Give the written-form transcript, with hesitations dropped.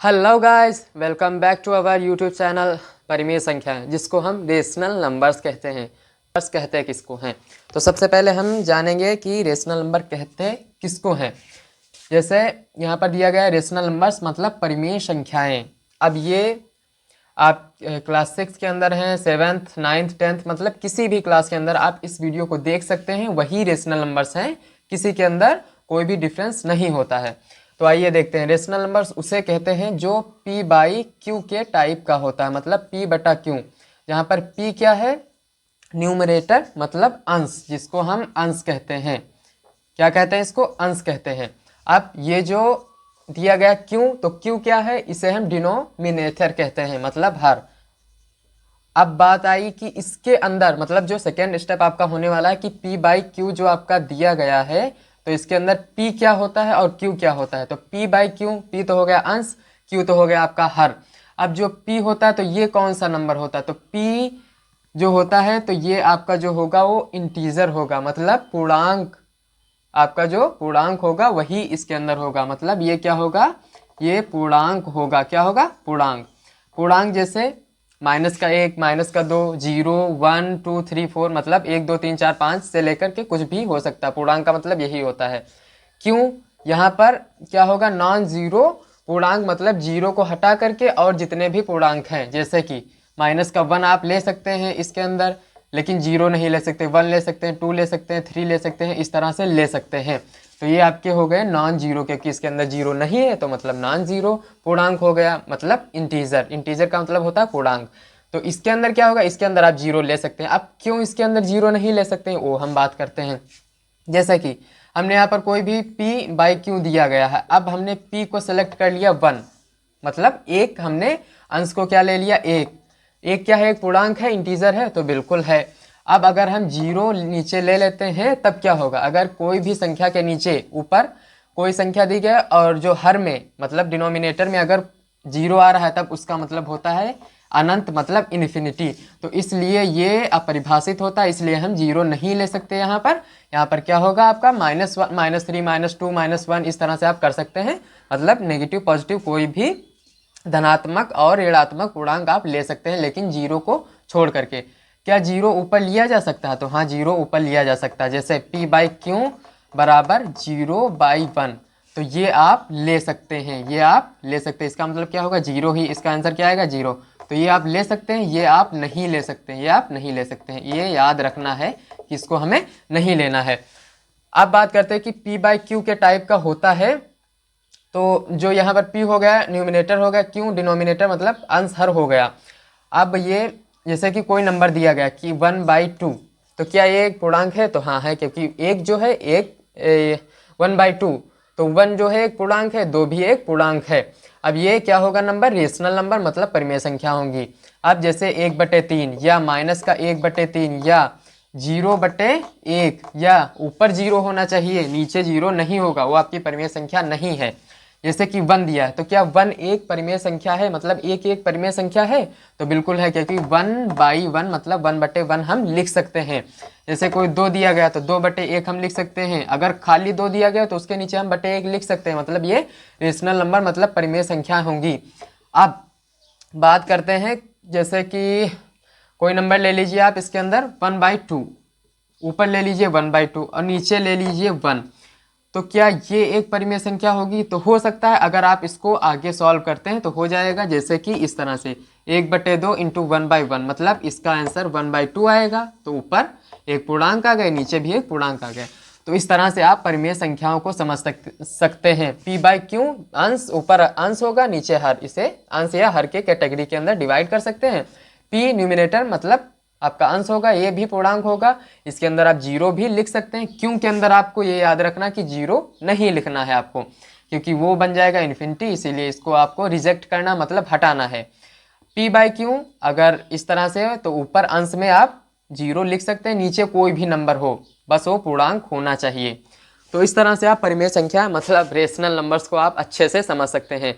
Hello guys, welcome back to our YouTube channel परिमेय संख्या, जिसको हम रेशनल नंबर्स कहते हैं। नंबर्स कहते हैं किसको हैं? तो सबसे पहले हम जानेंगे कि रेशनल नंबर कहते किसको हैं। जैसे यहाँ पर दिया गया है रेशनल नंबर्स मतलब परिमेय संख्याएं। अब ये आप क्लास 6 के अंदर हैं, 7th 9th 10th मतलब किसी भी क्लास के अंदर आप इस वीडियो को देख सकते हैं। वही रेशनल नंबर्स हैं, किसी के अंदर कोई भी डिफरेंस नहीं होता है। तो आइए देखते हैं। रेशनल नंबर्स उसे कहते हैं जो p बाई क्यू के टाइप का होता है, मतलब p बटा क्यू। जहाँ पर p क्या है? न्यूमरेटर मतलब अंश, जिसको हम अंश कहते हैं। क्या कहते हैं इसको? अंश कहते हैं। अब ये जो दिया गया क्यू, तो क्यू क्या है? इसे हम डिनोमिनेटर कहते हैं, मतलब हर। अब बात आई कि इसके अंदर मतलब जो सेकेंड स्टेप आपका होने वाला है कि p बाई क्यू जो आपका दिया गया है, तो इसके अंदर p क्या होता है और q क्या होता है। तो p बाई क्यू, p तो हो गया अंश, q तो हो गया आपका हर। अब जो p होता है तो ये कौन सा नंबर होता है? तो p जो होता है तो ये आपका जो होगा वो इंटीजर होगा, मतलब पूर्णांक। आपका जो पूर्णांक होगा वही इसके अंदर होगा, मतलब ये क्या होगा? ये पूर्णांक होगा। क्या होगा? पूर्णांक। पूर्णांक जैसे -1, -2, 0, 1, 2, 3, 4 मतलब 1, 2, 3, 4, 5 से लेकर के कुछ भी हो सकता है। पूर्णांक का मतलब यही होता है। क्यों? यहाँ पर क्या होगा? नॉन जीरो पूर्णांक मतलब जीरो को हटा करके और जितने भी पूर्णांक हैं, जैसे कि -1 आप ले सकते हैं इसके अंदर, लेकिन जीरो नहीं ले सकते। 1 ले सकते हैं, 2 ले सकते हैं, 3 ले सकते हैं, इस तरह से ले सकते हैं। तो ये आपके हो गए नॉन जीरो, क्योंकि इसके अंदर जीरो नहीं है तो मतलब नॉन जीरो पूर्णांक हो गया, मतलब इंटीजर। इंटीजर का मतलब होता है पूर्णांक। तो इसके अंदर क्या होगा? इसके अंदर आप जीरो ले सकते हैं। अब क्यों इसके अंदर जीरो नहीं ले सकते हैं वो हम बात करते हैं। जैसा कि हमने यहाँ पर कोई भी p बाई क्यू दिया गया है। अब हमने p को सेलेक्ट कर लिया 1, मतलब एक। हमने अंश को क्या ले लिया? एक। एक क्या है? एक पूर्णांक है, इंटीजर है, तो बिल्कुल है। अब अगर हम जीरो नीचे ले लेते हैं तब क्या होगा? अगर कोई भी संख्या के नीचे ऊपर कोई संख्या दी गई और जो हर में मतलब डिनोमिनेटर में अगर जीरो आ रहा है, तब उसका मतलब होता है अनंत, मतलब इन्फिनिटी। तो इसलिए ये अपरिभाषित होता है, इसलिए हम जीरो नहीं ले सकते यहाँ पर। यहाँ पर क्या होगा आपका? -1, -3, -2, -1 इस तरह से आप कर सकते हैं। मतलब नेगेटिव पॉजिटिव कोई भी धनात्मक और ऋणात्मक पूर्णांक आप ले सकते हैं, लेकिन जीरो को छोड़ करके। क्या जीरो ऊपर लिया जा सकता है? तो हाँ, जीरो ऊपर लिया जा सकता है। जैसे p बाई क्यू बराबर 0/1, तो ये आप ले सकते हैं, ये आप ले सकते हैं। इसका मतलब क्या होगा? जीरो ही। इसका आंसर क्या आएगा? जीरो। तो ये आप ले सकते हैं, ये आप नहीं ले सकते हैं, ये आप नहीं ले सकते हैं। ये याद रखना है कि इसको हमें नहीं लेना है। अब बात करते हैं कि p बाई क्यू के टाइप का होता है। तो जो यहाँ पर p हो गया न्यूमिनेटर हो गया, q डिनोमिनेटर मतलब अंश हर हो गया। अब ये जैसे कि कोई नंबर दिया गया कि 1/2, तो क्या ये एक पूर्णांक है? तो हाँ है, क्योंकि एक जो है एक 1/2, तो 1 जो है एक पूर्णांक है, 2 भी एक पूर्णांक है। अब ये क्या होगा? नंबर रेशनल नंबर मतलब परिमेय संख्या होंगी। अब जैसे 1/3 या -1/3 या 0/1 या ऊपर जीरो होना चाहिए, नीचे जीरो नहीं होगा, वो आपकी परिमेय संख्या नहीं है। जैसे कि 1 दिया है, तो क्या 1 एक परिमेय संख्या है? मतलब एक एक परिमेय संख्या है? तो बिल्कुल है, क्योंकि 1/1 मतलब 1/1 हम लिख सकते हैं। जैसे कोई 2 दिया गया तो 2/1 हम लिख सकते हैं। अगर खाली 2 दिया गया तो उसके नीचे हम /1 लिख सकते हैं। मतलब ये रेशनल नंबर मतलब परिमेय संख्या होंगी। अब बात करते हैं, जैसे कि कोई नंबर ले लीजिए आप, इसके अंदर 1/2, ऊपर ले लीजिए 1/2 और नीचे ले लीजिए 1, तो क्या ये एक परिमेय संख्या होगी? तो हो सकता है। अगर आप इसको आगे सॉल्व करते हैं तो हो जाएगा, जैसे कि इस तरह से 1/2 इंटू 1/1 मतलब इसका आंसर 1/2 आएगा। तो ऊपर एक पूर्णांक आ गए, नीचे भी एक पूर्णांक आ गए। तो इस तरह से आप परिमेय संख्याओं को समझ सकते हैं। p बाई क्यू अंश, ऊपर अंश होगा, नीचे हर। इसे अंश या हर के कैटेगरी के अंदर डिवाइड कर सकते हैं। p न्यूमिनेटर मतलब आपका अंश होगा, ये भी पूर्णांक होगा। इसके अंदर आप जीरो भी लिख सकते हैं। क्यों के अंदर आपको ये याद रखना कि जीरो नहीं लिखना है आपको, क्योंकि वो बन जाएगा इन्फिनिटी, इसीलिए इसको आपको रिजेक्ट करना मतलब हटाना है। p बाई क्यू अगर इस तरह से है तो ऊपर अंश में आप जीरो लिख सकते हैं, नीचे कोई भी नंबर हो, बस वो पूर्णांक होना चाहिए। तो इस तरह से आप परिमेय संख्या मतलब रेशनल नंबर्स को आप अच्छे से समझ सकते हैं।